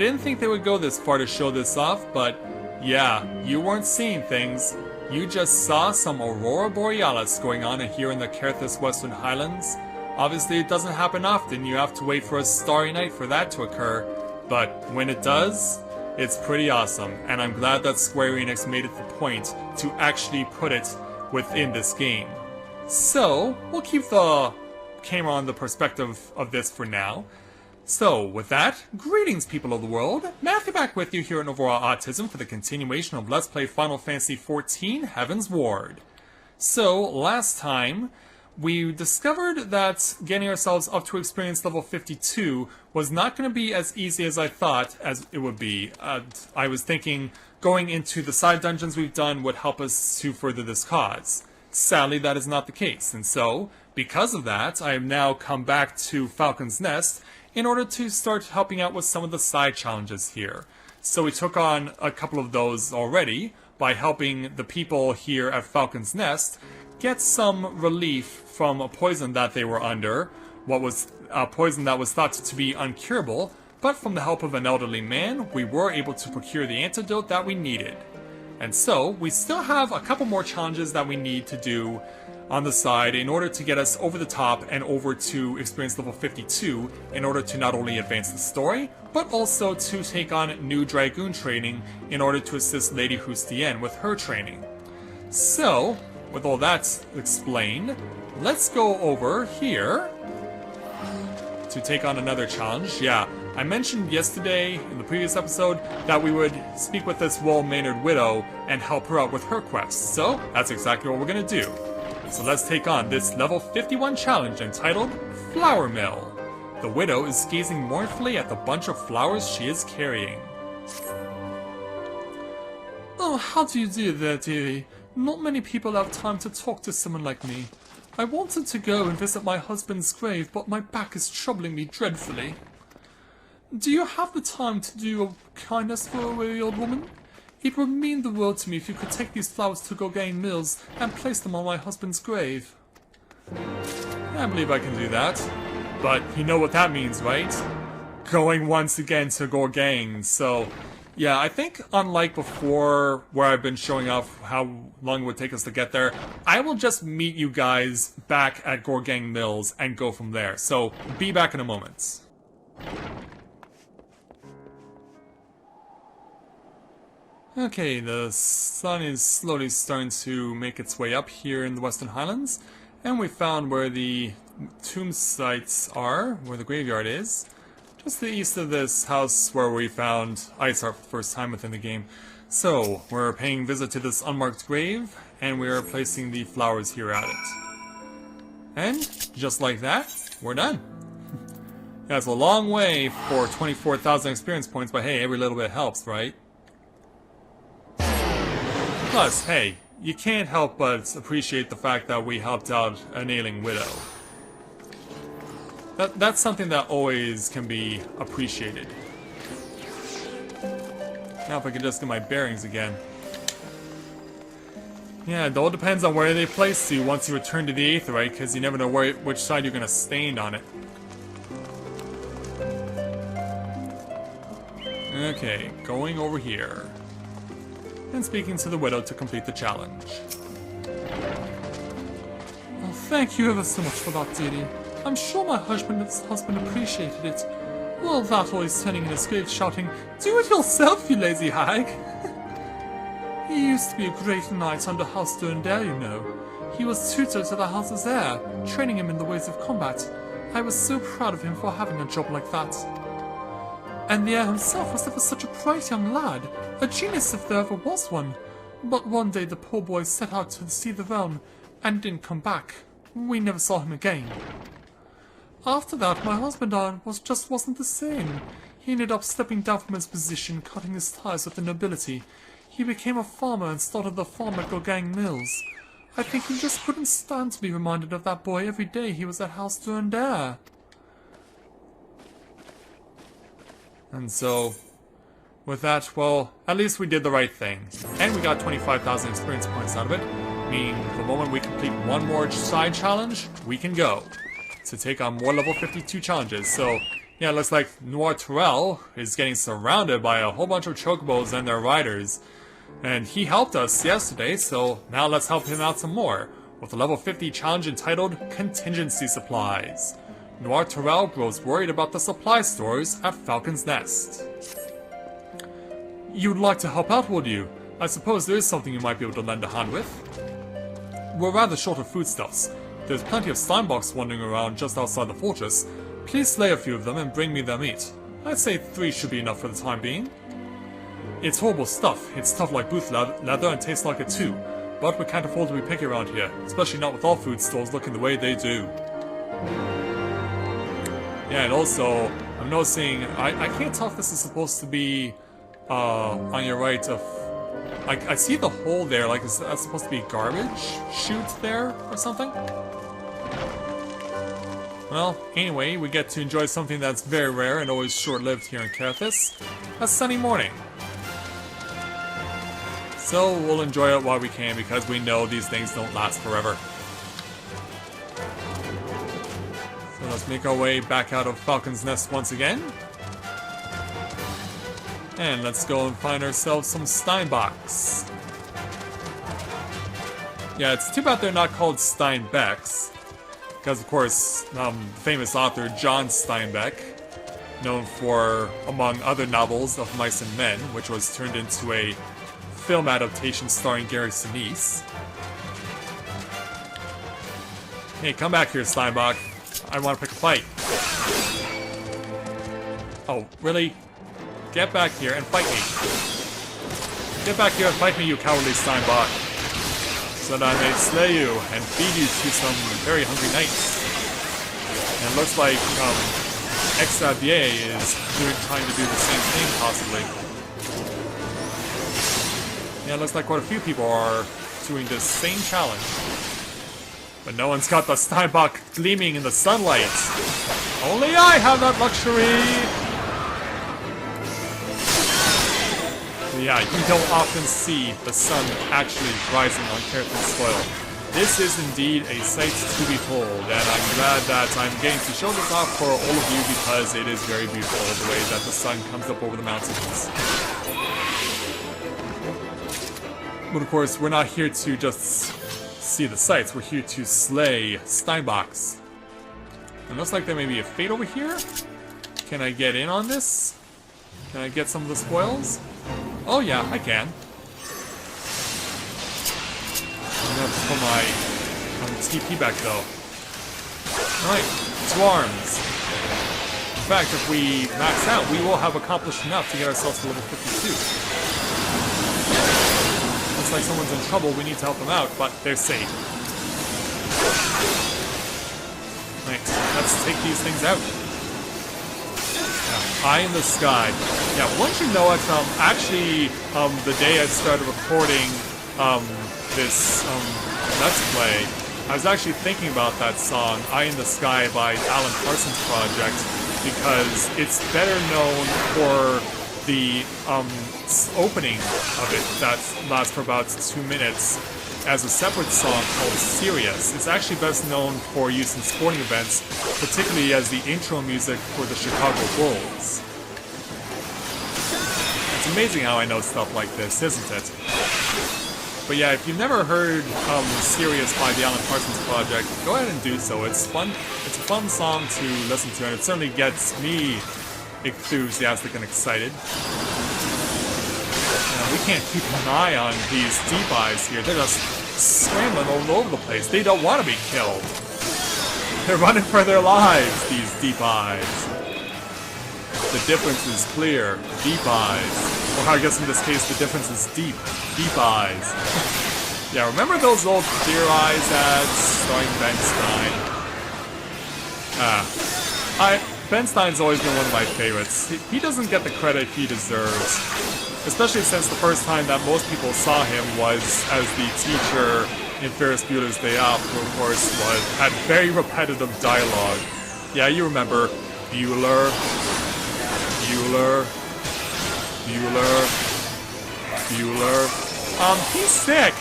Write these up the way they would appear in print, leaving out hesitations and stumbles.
didn't think they would go this far to show this off, but yeah, you weren't seeing things. You just saw some Aurora Borealis going on here in the Carthus Western Highlands. Obviously it doesn't happen often, you have to wait for a starry night for that to occur, but when it does, it's pretty awesome, and I'm glad that Square Enix made it the point to actually put it within this game. So, we'll keep the camera on the perspective of this for now. So, with that, greetings people of the world, Mathia back with you here at Overall Autism for the continuation of Let's Play Final Fantasy XIV Heavensward. So, last time, we discovered that getting ourselves up to experience level 52 was not going to be as easy as I thought as it would be. I was thinking going into the side dungeons we've done would help us to further this cause. Sadly, that is not the case, and so, because of that, I have now come back to Falcon's Nest in order to start helping out with some of the side challenges here. So we took on a couple of those already by helping the people here at Falcon's Nest get some relief from a poison that they were under, what was a poison that was thought to be uncurable, but from the help of an elderly man, we were able to procure the antidote that we needed. And so, we still have a couple more challenges that we need to do on the side in order to get us over the top and over to experience level 52 in order to not only advance the story, but also to take on new Dragoon training in order to assist Lady Hussien with her training. So, with all that explained, let's go over here to take on another challenge. Yeah, I mentioned yesterday in the previous episode that we would speak with this Maynard Widow and help her out with her quest. So, that's exactly what we're gonna do. So let's take on this level 51 challenge entitled Flower Mill. The widow is gazing mournfully at the bunch of flowers she is carrying. Oh, how do you do there, dearie? Not many people have time to talk to someone like me. I wanted to go and visit my husband's grave, but my back is troubling me dreadfully. Do you have the time to do a kindness for a weary old woman? It would mean the world to me if you could take these flowers to Gorgain Mills and place them on my husband's grave. I believe I can do that. But you know what that means, right? Going once again to Gorgain, so... yeah, I think unlike before where I've been showing off how long it would take us to get there, I will just meet you guys back at Gorgain Mills and go from there. So, be back in a moment. Okay, the sun is slowly starting to make its way up here in the Western Highlands, and we found where the tomb sites are, where the graveyard is. Just to the east of this house where we found Iceheart for the first time within the game. So, we're paying visit to this unmarked grave, and we are placing the flowers here at it. And, just like that, we're done. That's a long way for 24,000 experience points, but hey, every little bit helps, right? Plus, hey, you can't help but appreciate the fact that we helped out an ailing widow. That's something that always can be appreciated. Now if I could just get my bearings again. Yeah, it all depends on where they place you once you return to the Aetheryte, because you never know which side you're going to stand on it. Okay, going over here. And speaking to the widow to complete the challenge. Oh, thank you ever so much for that, dearie. I'm sure my husband appreciated it. Well, that or he's turning in his grave shouting, "Do it yourself, you lazy hag!" He used to be a great knight under House Durandare, you know. He was tutor to the House's heir, training him in the ways of combat. I was so proud of him for having a job like that. And the heir himself was ever such a bright young lad, a genius if there ever was one. But one day the poor boy set out to see the realm, and didn't come back. We never saw him again. After that, my husband and I wasn't the same. He ended up stepping down from his position, cutting his ties with the nobility. He became a farmer and started the farm at Gorgain Mills. I think he just couldn't stand to be reminded of that boy every day he was at House Durandare. And so, with that, well, at least we did the right thing. And we got 25,000 experience points out of it, meaning the moment we complete one more side challenge, we can go to take on more level 52 challenges. So, Yeah, it looks like Noir Terrell is getting surrounded by a whole bunch of chocobos and their riders. And he helped us yesterday, so now let's help him out some more, with a level 50 challenge entitled Contingency Supplies. Noir Terrell grows worried about the supply stores at Falcon's Nest. You'd like to help out, would you? I suppose there is something you might be able to lend a hand with. We're rather short of foodstuffs. There's plenty of Steinbocks wandering around just outside the fortress. Please slay a few of them and bring me their meat. I'd say 3 should be enough for the time being. It's horrible stuff. It's tough like booth leather and tastes like it too. But we can't afford to be picky around here, especially not with all food stores looking the way they do. Yeah, and also, I'm noticing, I can't tell if this is supposed to be on your right of... I see the hole there, like is that supposed to be garbage chute there or something? Well, anyway, we get to enjoy something that's very rare and always short-lived here in Carthus. A sunny morning. So we'll enjoy it while we can because we know these things don't last forever. So let's make our way back out of Falcon's Nest once again. And let's go and find ourselves some Steinbocks. Yeah, it's too bad they're not called Steinbecks. Because, of course, famous author John Steinbeck, known for, among other novels, Of Mice and Men, which was turned into a film adaptation starring Gary Sinise. Hey, come back here, Steinbock. I want to pick a fight. Oh, really? Get back here and fight me. Get back here and fight me, you cowardly Steinbock. So that I may slay you and feed you to some very hungry knights. And it looks like XIV is trying to do the same thing, possibly. Yeah, it looks like quite a few people are doing this same challenge. But no one's got the Steinbock gleaming in the sunlight. Only I have that luxury! Yeah, you don't often see the sun actually rising on Carthage soil. This is indeed a sight to behold, and I'm glad that I'm getting to show this off for all of you because it is very beautiful the way that the sun comes up over the mountains. But of course, we're not here to just see the sights, we're here to slay Steinbocks. It looks like there may be a fate over here. Can I get in on this? Can I get some of the spoils? Oh yeah, I can. I'm gonna have to pull my TP back though. Alright, to arms. In fact, if we max out, we will have accomplished enough to get ourselves to level 52. Looks like someone's in trouble, we need to help them out, but they're safe. Right, let's take these things out. Eye in the sky. Yeah, once you know it, actually, the day I started recording, this, Let's Play, I was actually thinking about that song, Eye in the Sky by Alan Parsons Project, because it's better known for the, opening of it that lasts for about 2 minutes as a separate song called Sirius. It's actually best known for use in sporting events, particularly as the intro music for the Chicago Bulls. It's amazing how I know stuff like this, isn't it? But yeah, if you've never heard Sirius by the Alan Parsons Project, go ahead and do so. It's fun. It's a fun song to listen to, and it certainly gets me enthusiastic and excited. We can't keep an eye on these deep eyes here. They're just scrambling all over the place. They don't want to be killed. They're running for their lives, these deep eyes. The difference is clear. Deep eyes. Or I guess in this case the difference is deep. Deep eyes. Yeah, remember those old Clear Eyes ads starring Ben Stein? Ben Stein's always been one of my favorites. He doesn't get the credit he deserves. Especially since the first time that most people saw him was as the teacher in Ferris Bueller's Day Off, who of course had very repetitive dialogue. Yeah, you remember Bueller, Bueller, Bueller, Bueller. He's sick!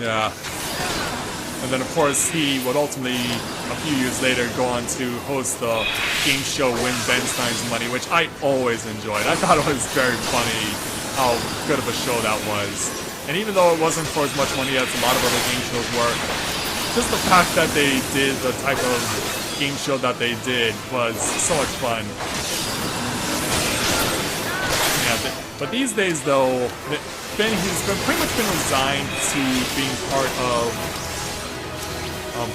Yeah. And then of course he would ultimately a few years later go on to host the game show Win Ben Stein's Money, which I always enjoyed. I thought it was very funny how good of a show that was. And even though it wasn't for as much money as a lot of other game shows were, just the fact that they did the type of game show that they did was so much fun. Yeah, but these days though, he's pretty much been resigned to being part of...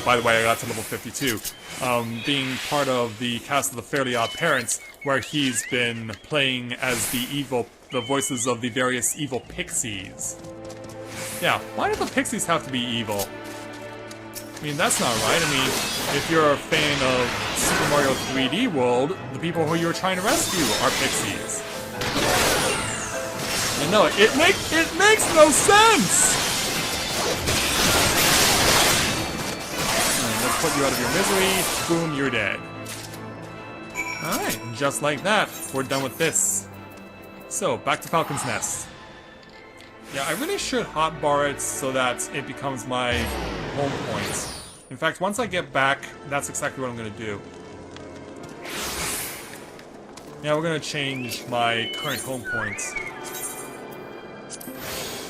by the way, I got to level 52. Being part of the cast of the Fairly Odd Parents, where he's been playing as the voices of the various evil pixies. Yeah, why do the pixies have to be evil? I mean, that's not right. I mean, if you're a fan of Super Mario 3D World, the people who you're trying to rescue are pixies. And no, it makes no sense! Put you out of your misery, boom, you're dead. Alright, just like that, we're done with this. So, back to Falcon's Nest. Yeah, I really should hotbar it so that it becomes my home point. In fact, once I get back, that's exactly what I'm going to do. Yeah, we're going to change my current home point.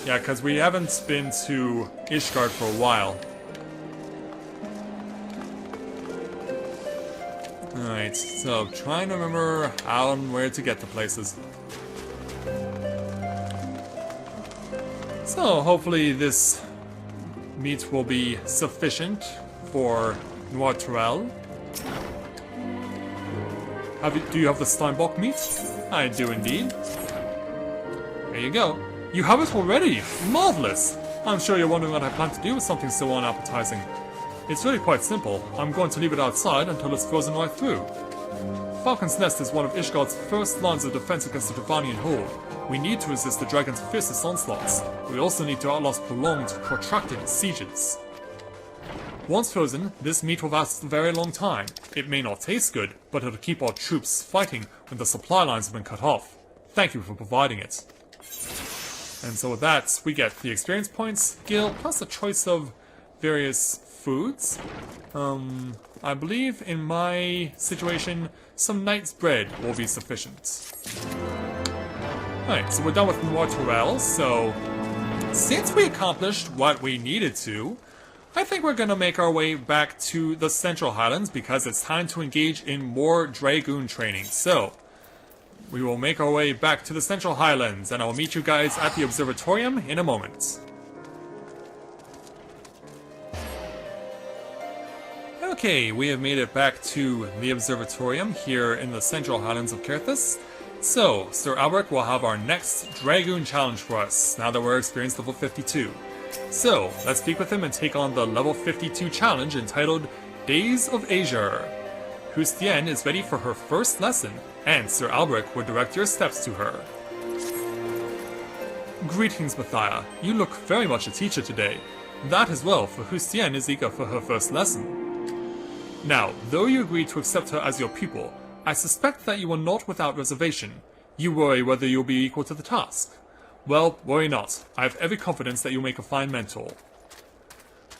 Yeah, because we haven't been to Ishgard for a while. Alright, so trying to remember how and where to get to places. So hopefully this meat will be sufficient for Noir Terrell. Do you have the Steinbock meat? I do indeed. There you go. You have it already! Marvelous! I'm sure you're wondering what I plan to do with something so unappetizing. It's really quite simple. I'm going to leave it outside until it's frozen right through. Falcon's Nest is one of Ishgard's first lines of defense against the Dravanian horde. We need to resist the dragon's fiercest onslaughts. We also need to outlast prolonged, protracted sieges. Once frozen, this meat will last a very long time. It may not taste good, but it'll keep our troops fighting when the supply lines have been cut off. Thank you for providing it. And so with that, we get the experience points, skill, plus a choice of various foods. I believe in my situation, some knight's bread will be sufficient. Alright, so we're done with Noir Terrell, so since we accomplished what we needed to, I think we're gonna make our way back to the Central Highlands because it's time to engage in more Dragoon training. So, we will make our way back to the Central Highlands, and I will meet you guys at the Observatorium in a moment. Okay, we have made it back to the Observatorium here in the Central Highlands of Caerthas. So, Sir Albrecht will have our next Dragoon challenge for us, now that we're experienced level 52. So, let's speak with him and take on the level 52 challenge entitled Days of Azure. Hussien is ready for her first lesson, and Sir Albrecht will direct your steps to her. Greetings, Mathia. You look very much a teacher today. That as well, for Hussien is eager for her first lesson. Now, though you agreed to accept her as your pupil, I suspect that you are not without reservation. You worry whether you'll be equal to the task. Well, worry not. I have every confidence that you'll make a fine mentor.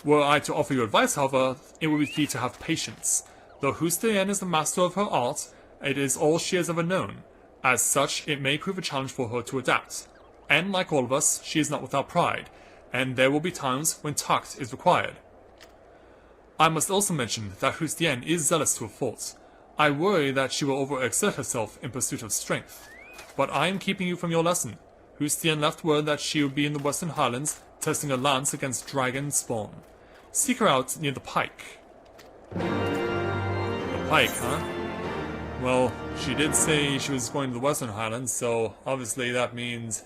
Were I to offer you advice, however, it would be to have patience. Though Hussien is the master of her art, it is all she has ever known. As such, it may prove a challenge for her to adapt. And like all of us, she is not without pride, and there will be times when tact is required. I must also mention that Hussien is zealous to a fault. I worry that she will overexert herself in pursuit of strength. But I am keeping you from your lesson. Hussien left word that she will be in the Western Highlands, testing a lance against dragon spawn. Seek her out near the pike. The pike, huh? Well, she did say she was going to the Western Highlands, so obviously that means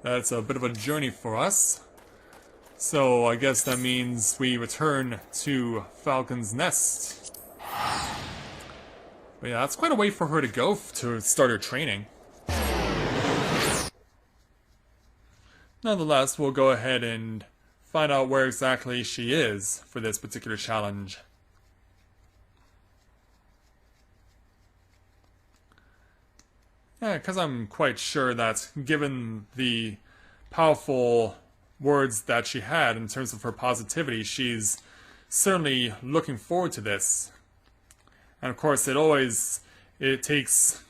that's a bit of a journey for us. So I guess that means we return to Falcon's Nest. But yeah, that's quite a way for her to go to start her training. Nonetheless, we'll go ahead and find out where exactly she is for this particular challenge. Yeah, because I'm quite sure that given the powerful words that she had in terms of her positivity, she's certainly looking forward to this. And of course, it takes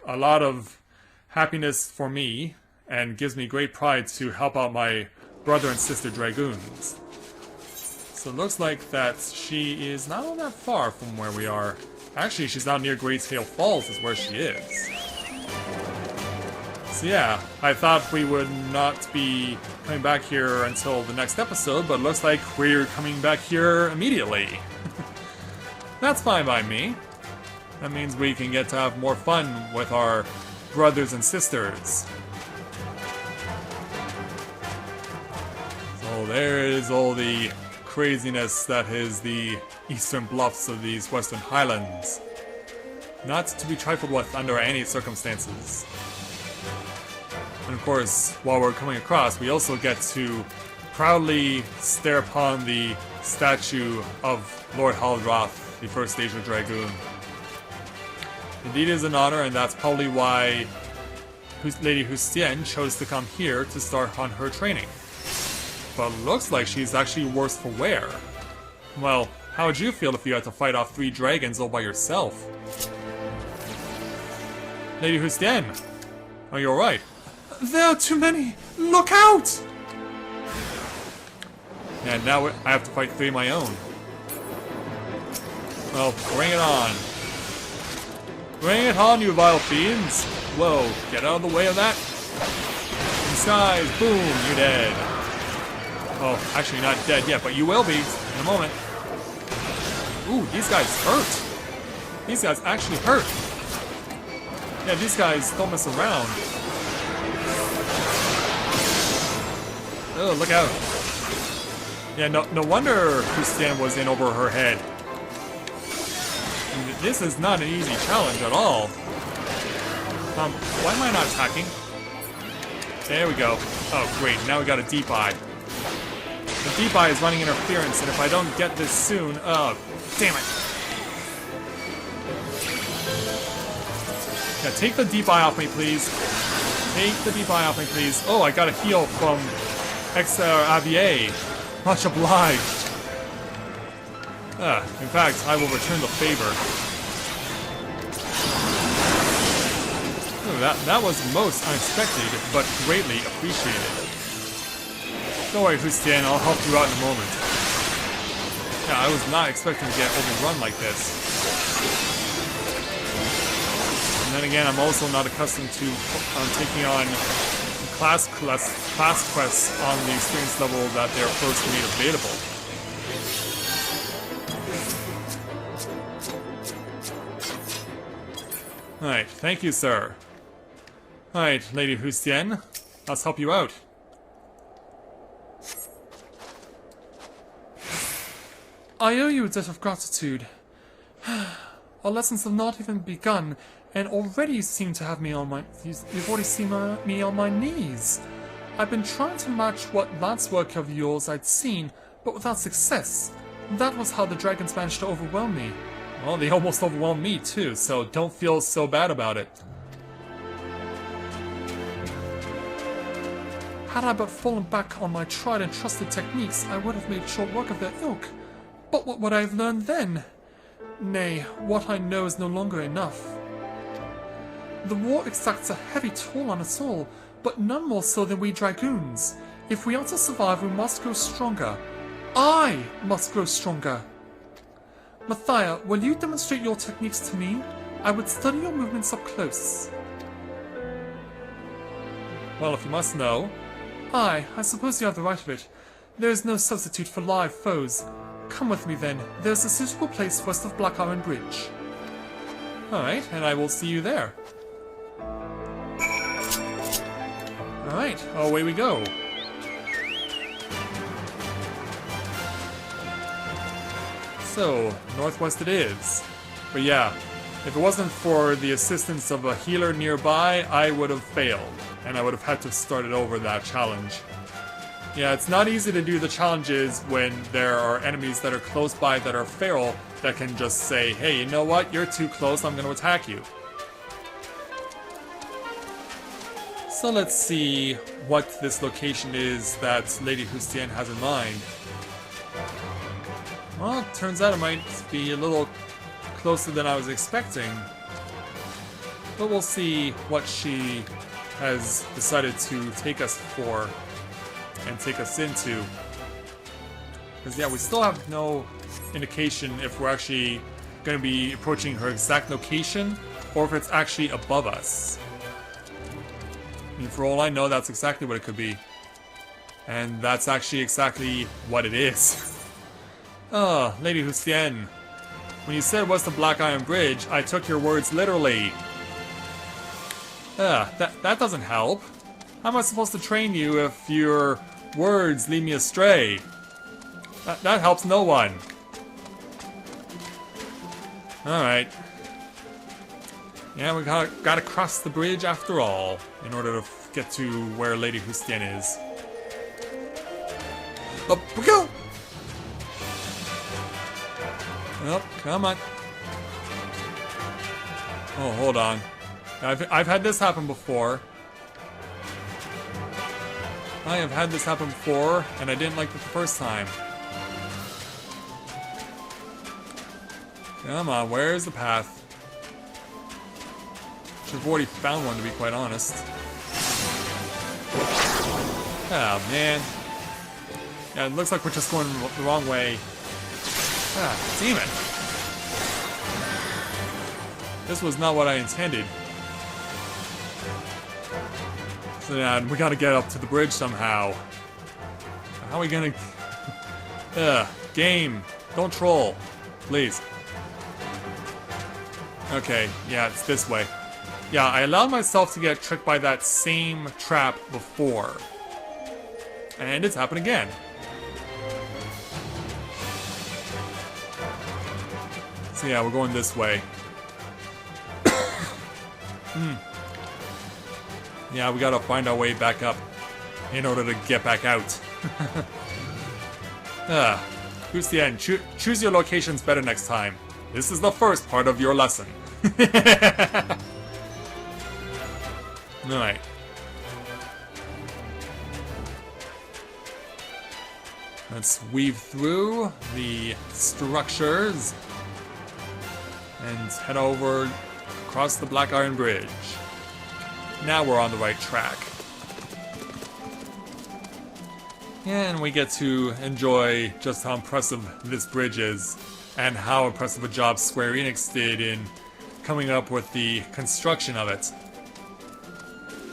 a lot of happiness for me and gives me great pride to help out my brother and sister Dragoons. So it looks like that she is not all that far from where we are. Actually, she's not near Great Tail Falls is where she is. So yeah, I thought we would not be coming back here until the next episode, but it looks like we're coming back here immediately. That's fine by me. That means we can get to have more fun with our brothers and sisters. So there is all the craziness that is the eastern bluffs of these western highlands. Not to be trifled with under any circumstances. And of course, while we're coming across, we also get to proudly stare upon the statue of Lord Haldrath, the First Asia Dragoon. Indeed, it is an honor, and that's probably why Lady Hussien chose to come here to start on her training. But it looks like she's actually worse for wear. Well, how would you feel if you had to fight off 3 dragons all by yourself? Lady Hussien, are you alright? There are too many! Look out! And now I have to fight 3 of my own. Well, bring it on. Bring it on, you vile fiends! Whoa, get out of the way of that! Disguise, boom, you're dead. Oh, actually not dead yet, but you will be in a moment. Ooh, these guys hurt. These guys actually hurt. Yeah, these guys don't mess around. Oh, look out. Yeah, no wonder Hussien was in over her head. This is not an easy challenge at all. Why am I not attacking? There we go. Oh, great, now we got a deep eye. The deep eye is running interference, and if I don't get this soon, oh, damn it. Yeah, take the deep eye off me, please. Take the deep eye off me, please. Oh, I got a heal from XIV. Much obliged. In fact, I will return the favor. Ooh, that was most unexpected, but greatly appreciated. Don't worry, Hussien, I'll help you out in a moment. Yeah, I was not expecting to get overrun like this. And then again, I'm also not accustomed to taking on class quests on the experience level that they're first made available. Alright, thank you, sir. Alright, Lady Hussien, let's help you out. I owe you a debt of gratitude. Our lessons have not even begun, and already you seem to have me on my... You've already seen me on my knees. I've been trying to match what lance work of yours I'd seen, but without success. That was how the dragons managed to overwhelm me. Well, they almost overwhelmed me too, so don't feel so bad about it. Had I but fallen back on my tried and trusted techniques, I would have made short work of their ilk. But what would I have learned then? Nay, what I know is no longer enough. The war exacts a heavy toll on us all, but none more so than we Dragoons. If we are to survive, we must grow stronger. I must grow stronger. Mathia, will you demonstrate your techniques to me? I would study your movements up close. Well, if you must know. Aye, I suppose you have the right of it. There is no substitute for live foes. Come with me then. There's a suitable place west of Black Iron Bridge. Alright, and I will see you there. Alright, away we go. So, northwest it is. But yeah, if it wasn't for the assistance of a healer nearby, I would have failed. And I would have had to start it over that challenge. Yeah, it's not easy to do the challenges when there are enemies that are close by that are feral that can just say, hey, you know what, you're too close, I'm going to attack you. So let's see what this location is that Lady Hussien has in mind. Well, turns out it might be a little closer than I was expecting. But we'll see what she has decided to take us for and take us into. Because, yeah, we still have no indication if we're actually going to be approaching her exact location or if it's actually above us. I mean, for all I know, that's exactly what it could be. And that's actually exactly what it is. Oh, Lady Hussien. When you said what's the Black Iron Bridge, I took your words literally. That doesn't help. How am I supposed to train you if your words lead me astray? That helps no one. Alright. Yeah, we gotta cross the bridge after all, in order to get to where Lady Hussien is. Up we go! Oh, come on. Oh, hold on. I've had this happen before. I have had this happen before, and I didn't like it the first time. Come on, where's the path? Should have already found one, to be quite honest. Oh, man. Yeah, it looks like we're just going the wrong way. Ah, damn it. This was not what I intended. So yeah, we gotta get up to the bridge somehow. How are we gonna... game. Don't troll. Please. Okay, yeah, it's this way. Yeah, I allowed myself to get tricked by that same trap before. And it's happened again. So yeah, we're going this way. Yeah, we gotta find our way back up in order to get back out. Who's the end? Choose your locations better next time. This is the first part of your lesson. Alright. Let's weave through the structures and head over across the Black Iron Bridge. Now we're on the right track. And we get to enjoy just how impressive this bridge is and how impressive a job Square Enix did in coming up with the construction of it.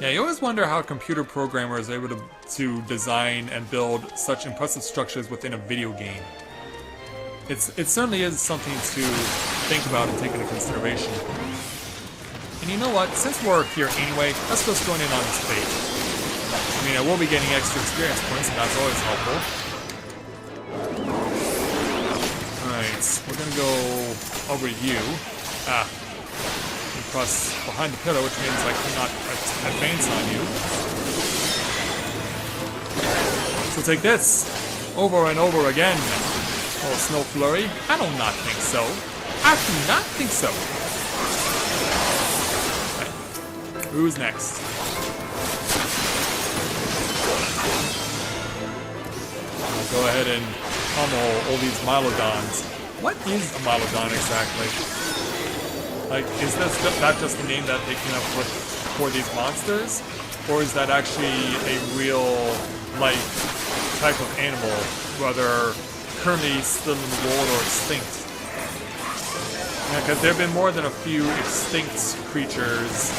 Yeah, you always wonder how computer programmers are able to design and build such impressive structures within a video game. It certainly is something to think about and take into consideration. And you know what? Since we're here anyway, let's just join in on this page. I mean, I will be getting extra experience points, and that's always helpful. Alright, we're gonna go over to you. Cross behind the pillar, which means I cannot advance on you. So take this over and over again. Oh, Snow Flurry? I do not think so. I do not think so. Right. Who's next? I'll go ahead and pummel all these Mylodons. What is a Mylodon exactly? Like, is that just the name that they came up with for these monsters? Or is that actually a real, like, type of animal, whether currently still in the world or extinct? Yeah, because there have been more than a few extinct creatures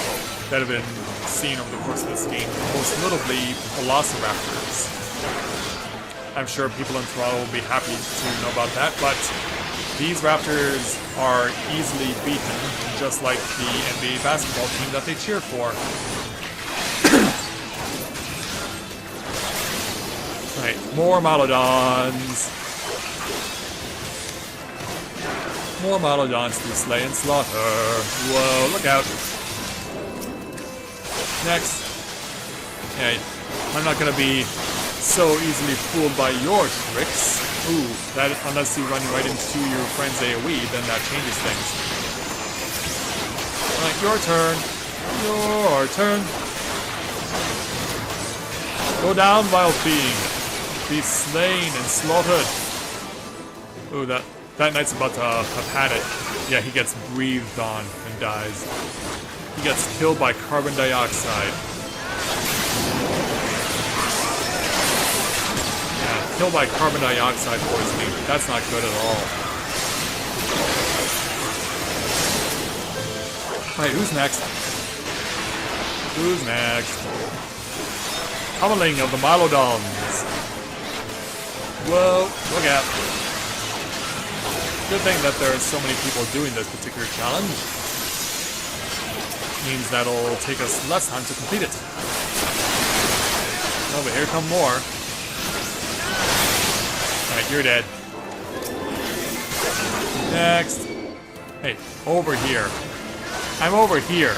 that have been seen over the course of this game, most notably velociraptors. I'm sure people in Toronto will be happy to know about that, but these raptors are easily beaten, just like the NBA basketball team that they cheer for. Right, more Mylodons. More Mylodons to slay and slaughter. Whoa, look out. Next. Yeah, I'm not gonna be so easily fooled by your tricks. Ooh, that unless you run right into your friend's AoE, then that changes things. Alright, your turn. Your turn. Go down, wild being. Be slain and slaughtered. Ooh, that knight's about to have had it. Yeah, he gets breathed on and dies. He gets killed by carbon dioxide. Yeah, killed by carbon dioxide poisoning. That's not good at all. Alright, who's next? Who's next? Pummeling of the Mylodons. Whoa, look out. Good thing that there are so many people doing this particular challenge. Means that'll take us less time to complete it. Oh, but here come more. Alright, you're dead. Next. Hey, over here. I'm over here.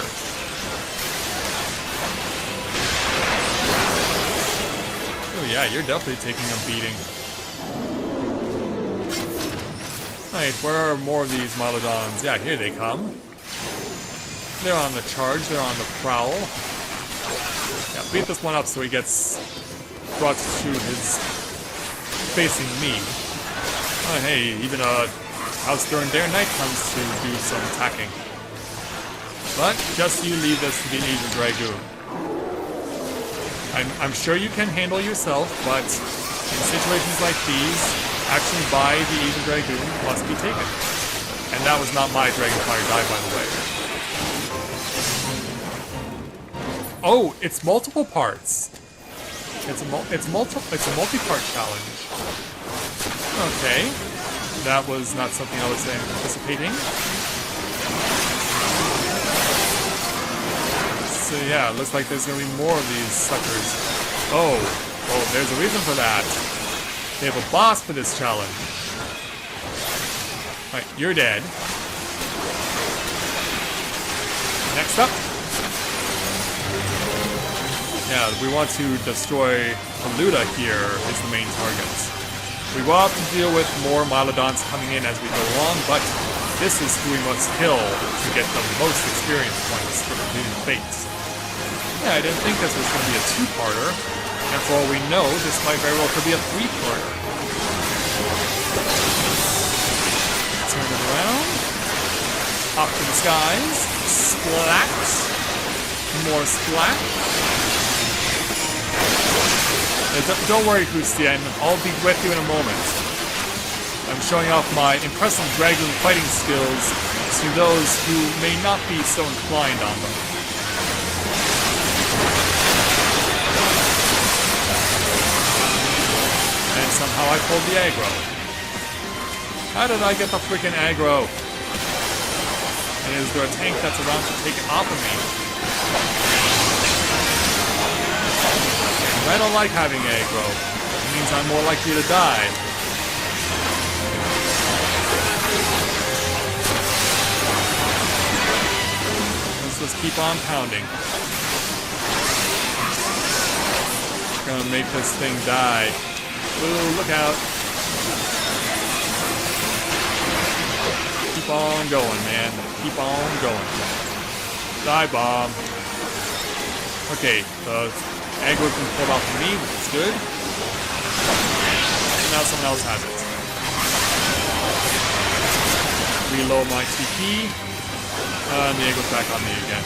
Oh yeah, you're definitely taking a beating. Alright, where are more of these Mylodons? Yeah, here they come. They're on the charge, they're on the prowl. Yeah, beat this one up so he gets brought to his facing me. Oh hey, even a House Stern Dare Knight comes to do some attacking. But just you leave this to the Asian Dragoon. I'm sure you can handle yourself, but in situations like these, action by the Asian Dragoon must be taken. And that was not my Dragonfire dive, by the way. Oh, it's multiple parts. It's a multi-part challenge. Okay, that was not something I was anticipating. So yeah, it looks like there's gonna be more of these suckers. Oh, there's a reason for that. They have a boss for this challenge. Alright, you're dead. Next up. Yeah, we want to destroy Paluda here is the main target. We will have to deal with more Mylodons coming in as we go along, but this is who we must kill to get the most experience points for completing Fates. Yeah, I didn't think this was going to be a two-parter, and for all we know, this might very well could be a three-parter. Turn it around. Up to the skies. Splat. More splat. Don't worry, Hussien, I'll be with you in a moment. I'm showing off my impressive Dragoon fighting skills to those who may not be so inclined on them. And somehow I pulled the aggro. How did I get the freaking aggro? And is there a tank that's around to take it off of me? I don't like having aggro. It means I'm more likely to die. Let's just keep on pounding. Gonna make this thing die. Ooh, look out. Keep on going, man. Keep on going. Die bomb. Okay, the aggro can pull off of me, which is good. And now someone else has it. Reload my TP. And the aggro's back on me again.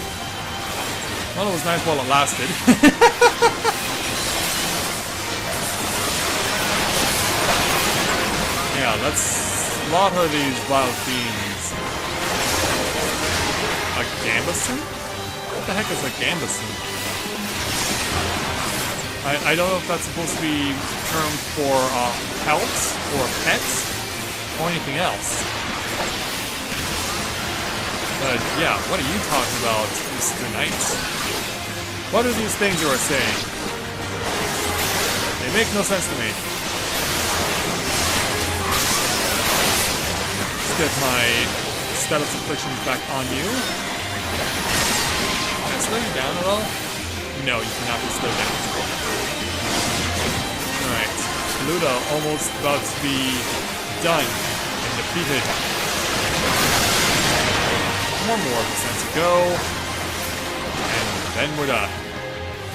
Well, it was nice while it lasted. Yeah, let's slaughter these wild fiends. A Gambison? What the heck is a Gambison? I don't know if that's supposed to be termed for pelts or pets or anything else. But yeah, what are you talking about, Mr. Knight? What are these things you are saying? They make no sense to me. Let's get my status afflictions back on you. Can I slow you down at all? No, you cannot be slowed down. Alright, Luda almost about to be done and defeated. One more percent to go, and then we're done.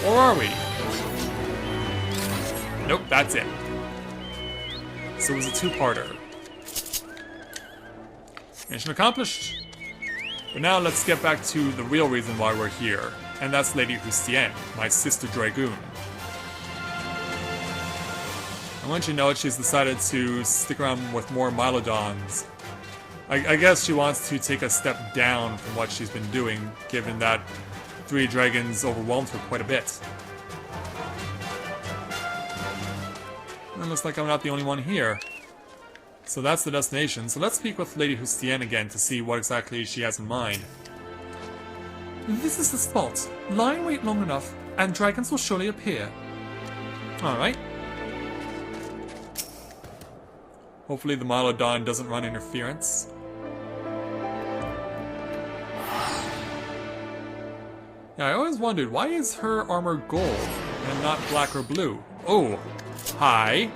Or are we? Nope, that's it. So it was a two-parter. Mission accomplished. But now let's get back to the real reason why we're here. And that's Lady Hussien, my sister Dragoon. I want you to know she's decided to stick around with more Mylodons. I guess she wants to take a step down from what she's been doing, given that 3 dragons overwhelmed her quite a bit. And it looks like I'm not the only one here. So that's the destination. So let's speak with Lady Hussien again to see what exactly she has in mind. This is the spot. Lie in wait long enough, and dragons will surely appear. Alright. Hopefully the Mylodon doesn't run interference. Yeah, I always wondered, why is her armor gold and not black or blue? Oh, hi.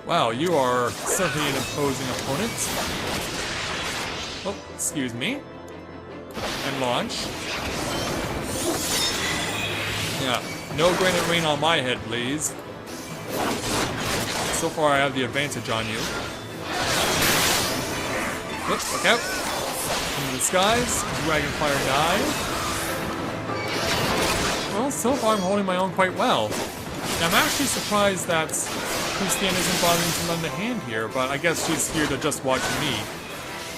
Wow, you are certainly an imposing opponent. Oh, excuse me. And launch. Yeah, no granite rain on my head, please. So far I have the advantage on you. Whoops, look out. Into the skies, Dragonfire dive. Well, so far I'm holding my own quite well. Now, I'm actually surprised that Hussien isn't bothering to lend a hand here, but I guess she's here to just watch me,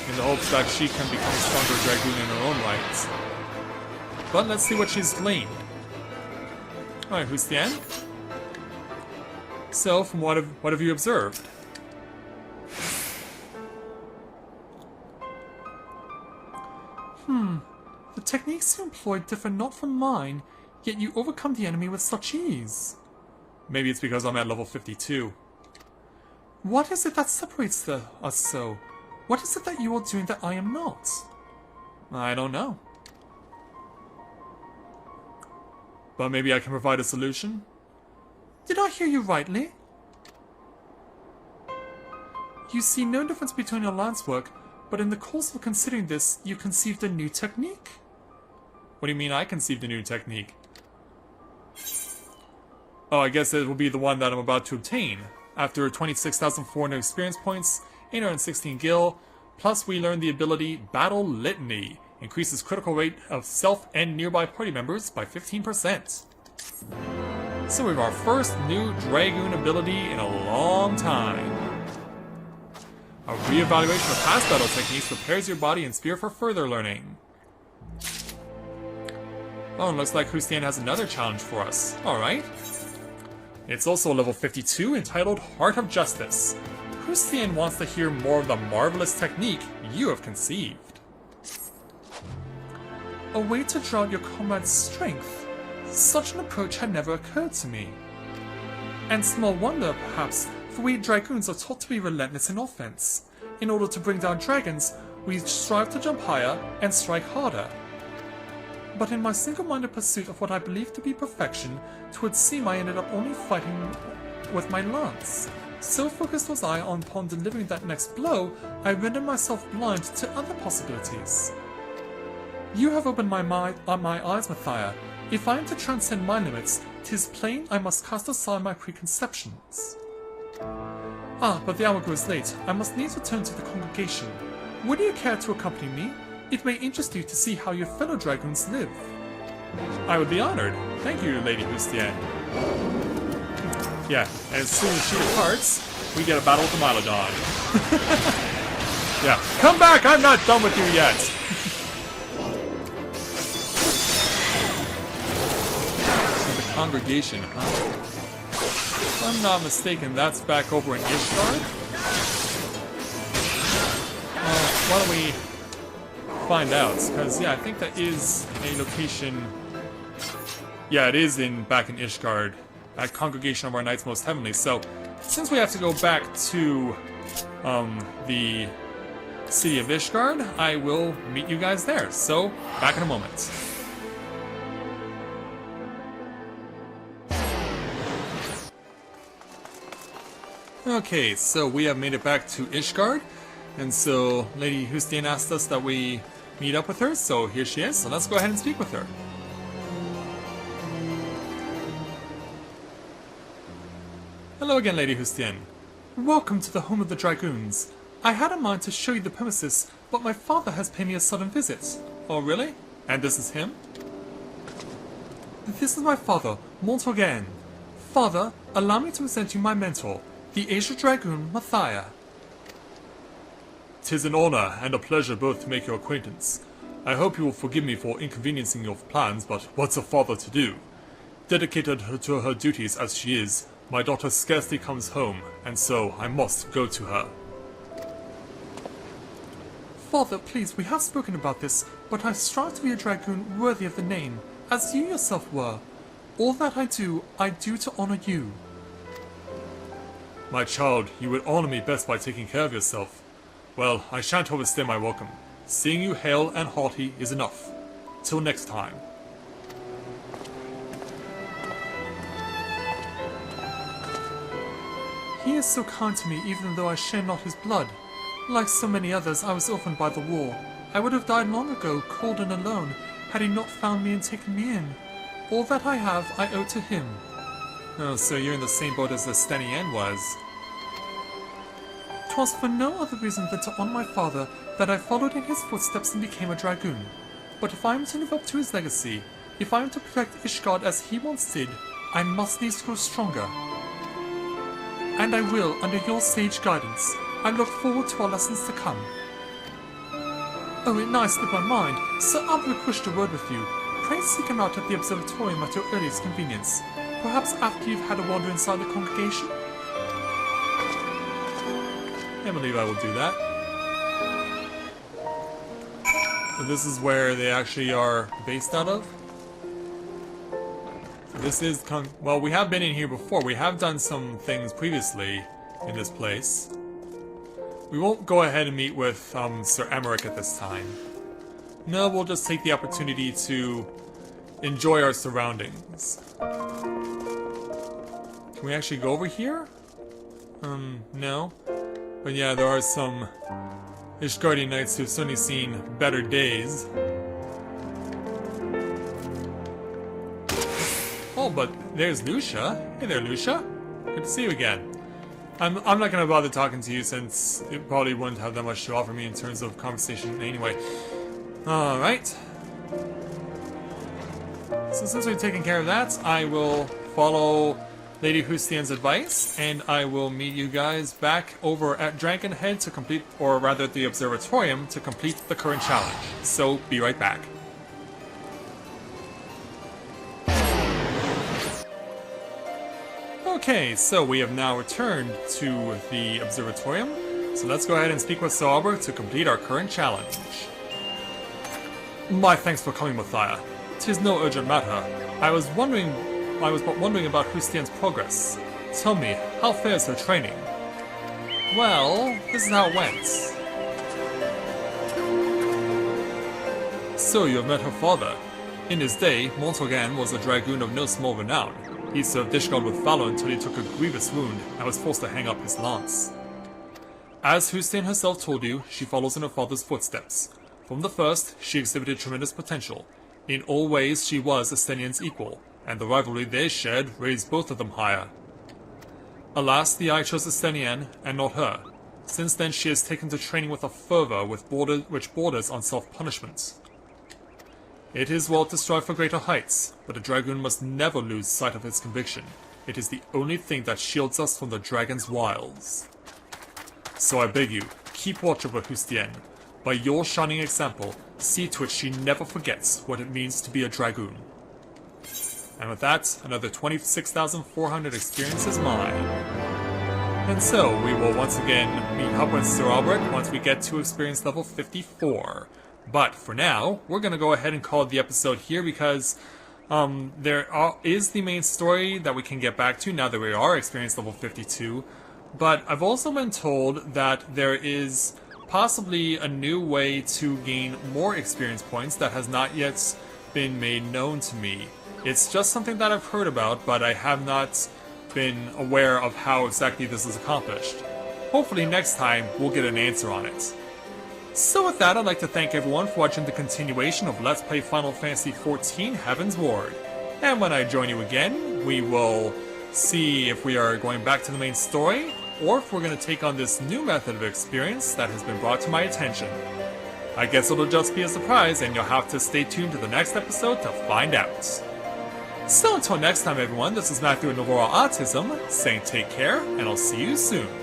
in the hopes that she can become a stronger Dragoon in her own right. But let's see what she's gleaned. Alright, Hussien. So, from what have you observed? The techniques you employed differ not from mine, yet you overcome the enemy with such ease. Maybe it's because I'm at level 52. What is it that separates us so? What is it that you are doing that I am not? I don't know. But maybe I can provide a solution? Did I hear you rightly? You see no difference between your lance work, but in the course of considering this, you conceived a new technique? What do you mean I conceived a new technique? Oh, I guess it will be the one that I'm about to obtain. After 26,400 experience points, 816 gil, plus we learn the ability Battle Litany. Increases critical rate of self and nearby party members by 15%. So we have our first new Dragoon ability in a long time. A re-evaluation of past battle techniques prepares your body and spear for further learning. Oh, and looks like Hussien has another challenge for us. Alright. It's also level 52, entitled Heart of Justice. Hussien wants to hear more of the marvelous technique you have conceived. A way to draw out your comrade's strength. Such an approach had never occurred to me. And small wonder, perhaps, for we Dragoons are taught to be relentless in offense. In order to bring down dragons, we strive to jump higher and strike harder. But in my single-minded pursuit of what I believed to be perfection, 'twould seem I ended up only fighting with my lance. So focused was I upon delivering that next blow, I rendered myself blind to other possibilities. You have opened my eyes, Mathia. If I am to transcend my limits, 'tis plain I must cast aside my preconceptions. Ah, but the hour grows late. I must needs return to the congregation. Would you care to accompany me? It may interest you to see how your fellow Dragoons live. I would be honored. Thank you, Lady Hussien. Yeah, and as soon as she departs, we get a battle with the Mylodon. Yeah, come back! I'm not done with you yet! The congregation, huh? If I'm not mistaken, that's back over in Ishgard? Why don't we find out? Because, yeah, I think that is a location... Yeah, it is back in Ishgard, at Congregation of Our Knights Most Heavenly. So, since we have to go back to the city of Ishgard, I will meet you guys there. So, back in a moment. Okay, so we have made it back to Ishgard, and so Lady Hussien asked us that we meet up with her, so here she is, so let's go ahead and speak with her. Hello again, Lady Hussien. Welcome to the home of the Dragoons. I had in mind to show you the premises, but my father has paid me a sudden visit. Oh, really? And this is him? This is my father, Montorgain. Father, allow me to present you my mentor, the aged Dragoon, Mathia. 'Tis an honor and a pleasure both to make your acquaintance. I hope you will forgive me for inconveniencing your plans, but what's a father to do? Dedicated to her duties as she is, my daughter scarcely comes home, and so I must go to her. Father, please, we have spoken about this, but I strive to be a Dragoon worthy of the name, as you yourself were. All that I do to honor you. My child, you would honor me best by taking care of yourself. Well, I shan't overstay my welcome. Seeing you hale and hearty is enough. Till next time. He is so kind to me even though I share not his blood. Like so many others, I was orphaned by the war. I would have died long ago, cold and alone, had he not found me and taken me in. All that I have, I owe to him. Oh, so you're in the same boat as the Stenien was. 'Twas for no other reason than to honor my father that I followed in his footsteps and became a Dragoon. But if I am to live up to his legacy, if I am to protect Ishgard as he once did, I must needs grow stronger. And I will, under your sage guidance. I look forward to our lessons to come. Oh, it now slipped my mind. Sir Albrecht wished a word with you. Pray seek him out at the Observatory at your earliest convenience. Perhaps after you've had a wander inside the congregation? I believe I will do that. So this is where they actually are based out of? So this is... well, we have been in here before. We have done some things previously in this place. We won't go ahead and meet with Sir Emmerich at this time. No, we'll just take the opportunity to enjoy our surroundings. Can we actually go over here? No. But yeah, there are some Ishgardian knights who've certainly seen better days. Oh, but there's Lucia. Hey there, Lucia. Good to see you again. I'm not gonna bother talking to you since it probably wouldn't have that much to offer me in terms of conversation anyway. Alright. So since we've taken care of that, I will follow Lady Hussien's advice, and I will meet you guys back over at Dragonhead to complete, or rather at the Observatorium, to complete the current challenge. So, be right back. Okay, so we have now returned to the Observatorium, so let's go ahead and speak with Sir Albrecht to complete our current challenge. My thanks for coming, Mathia. 'Tis no urgent matter. I was but wondering about Hussien's progress. Tell me, how fares her training? Well, this is how it went. So you have met her father. In his day, Montorgain was a Dragoon of no small renown. He served Ishgard with valor until he took a grievous wound and was forced to hang up his lance. As Hussien herself told you, she follows in her father's footsteps. From the first, she exhibited tremendous potential. In all ways, she was Estenian's equal, and the rivalry they shared raised both of them higher. Alas, the eye chose Estenian, and not her. Since then, she has taken to training with a fervor which borders on self-punishment. It is well to strive for greater heights, but a Dragoon must never lose sight of his conviction. It is the only thing that shields us from the dragon's wiles. So I beg you, keep watch over Hussien. By your shining example, see to it she never forgets what it means to be a Dragoon. And with that, another 26,400 experience is mine. And so, we will once again meet up with Sir Albrecht once we get to experience level 54. But for now, we're going to go ahead and call the episode here because is the main story that we can get back to now that we are experience level 52. But I've also been told that there is possibly a new way to gain more experience points that has not yet been made known to me. It's just something that I've heard about, but I have not been aware of how exactly this is accomplished. Hopefully next time we'll get an answer on it. So with that, I'd like to thank everyone for watching the continuation of Let's Play Final Fantasy XIV Heavensward. And when I join you again, we will see if we are going back to the main story, or if we're going to take on this new method of experience that has been brought to my attention. I guess it'll just be a surprise, and you'll have to stay tuned to the next episode to find out. So until next time everyone, this is Matthew with Novora Autism, saying take care, and I'll see you soon.